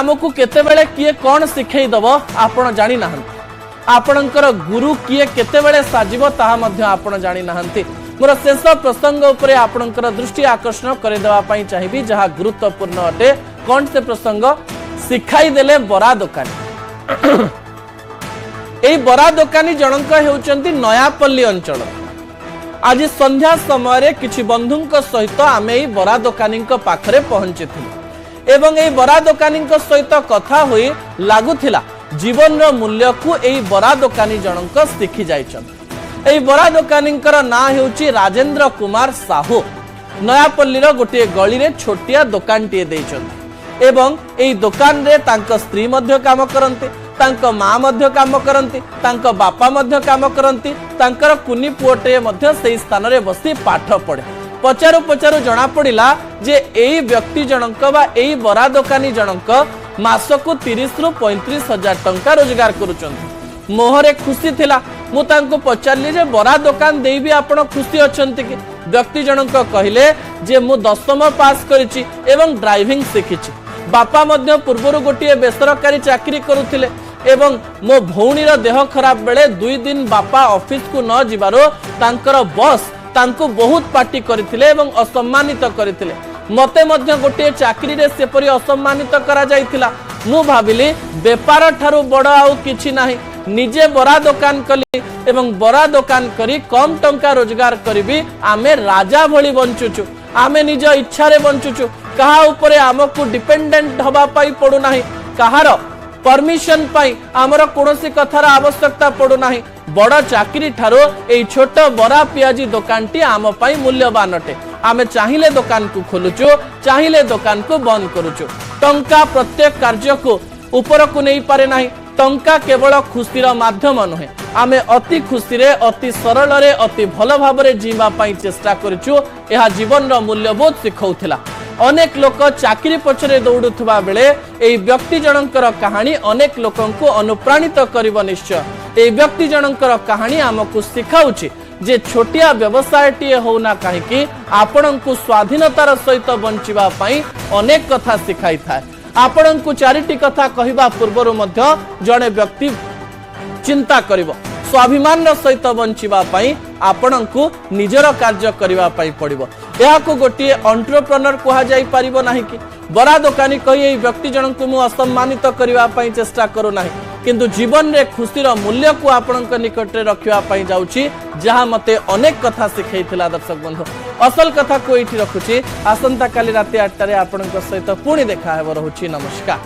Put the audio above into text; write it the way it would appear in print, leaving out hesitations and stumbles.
आमको केतेबेले किए कौन शिखई दब आपण जानी नाहंती आपणकर गुरु किए केतेबेले साजिब ताहा मध्य आपण जानी नाहंती मोर शेष प्रसंग उपरे आपणकर दृष्टि आकर्षण करे देवा पई चाहिबी जहा गुरुत्वपूर्ण अटे कौन से प्रसंग शिखाई देले बरा दुकानी एई बरा दुकानी जनक हेउचंती नयापल्ली अंचल आज संध्या समय किछि बंधुक सहित आमे एई बरा दुकानी पाखरे पहुंचीथिलु एवं एई बरा दुकानी सहित कथा होई लागुथिला जीवन रो मूल्य को एई बरा दुकानी जनक शिखि जाइछन। एई बरा दुकानी ना हेउची राजेंद्र कुमार साहू नयापल्ली रो गोटे गली रे छोटिया दुकान टिए देइछन एवं एई दुकान रे तांको स्त्री मध्य काम करंती तांको मां मध्य काम करंती तांको बापा मध्य काम करंती तांकर कुनी पुओटे मध्य सेई स्थान रे बसी पाठ पढे पचारू पचारू जना पड़िला जे एई व्यक्ति जनक बा एई बरा दुकानी जनक मासको 30 रु 35 हजार टंका रोजगार करूचंती मोहरे खुशी थिला मु तांको पचारली जे बरा दुकान देई भी आपण खुशी अछंती कि व्यक्ति जनक कहिले जे मु 10वीं पास करिछि एवं ड्राइविंग सिखिछि बापा मध्य पूर्वरु गोटिए बेसरकारी चाकरी करुथिले एवं मो भौणीर देह खराब बेले 2 दिन बापा ऑफिस को न जिबारो तांकर बॉस तांको बहुत पार्टी करथिले एवं असम्मानित करथिले मते मध्य गोटे चाकरी रे सेपरी असम्मानित करा जायथिला मु भाबिली व्यापार ठारू बड़ आउ किछि नाही निजे बरा दुकान कली एवं बरा दुकान करी कम टंका रोजगार करिबी आमे राजा भली बंचुचु आमे निज इच्छा रे बंचुचु कहा उपरे आमको डिपेंडेंट हबा पाई पडु नाही कहार परमिशन पाई आमर कोनोसी कथार आवश्यकता पडु नाही बड़ चाकरी ठारो एई छोट बरा पियाजी दुकानटी आम पाई मूल्यवान अटे आमे चाहिले दुकान को खोलुचु चाहिले दुकान को बंद करूचु टंका प्रत्येक कार्य को ऊपर को नहीं पारे नाही टंका केवल खुशीर माध्यम नुहे आमे अति खुशी रे अति सरल रे अति भल भाव रे जीवा पाई चेष्टा करूचु एहा जीवन रो मूल्यबोध सिखौथिला अनेक लोक चाकरी पछरे दौड़ुथबा बेले एई व्यक्ति जनकर कहानी अनेक लोकन को अनुप्राणित करिवो निश्चय एई व्यक्ति जनकर कहानी हमकु सिखाउची जे छोटिया व्यवसायटी होना कहीं आपण को स्वाधीनतार सहित बंचिबा पाई अनेक कथा सिखाई थाए आपण को चारिटी कथा कहिबा पूर्वरु मध्य जणे व्यक्ति चिंता करिवो स्वाभिमान सहित बंचिबा पाई आपण को निजर कार्य करिबा पाई पड़िबो या को गोटे एंटरप्रेन्योर कहा जाई परिबो नाही कि बरा दुकानी कहि एई व्यक्ति जन को मु असम्मानित करिबा पाई चेष्टा करू नाही किंतु जीवन रे खुशीर मूल्य को आपणक निकट रे रखिबा पाई जाउची जहा मते अनेक कथा सिखैथिला दर्शक बंधु असल कथा को एठी रखुची आसंता काली राति 8 रे आपणक सहित पुणी देखा हेबो रहुची नमस्कार।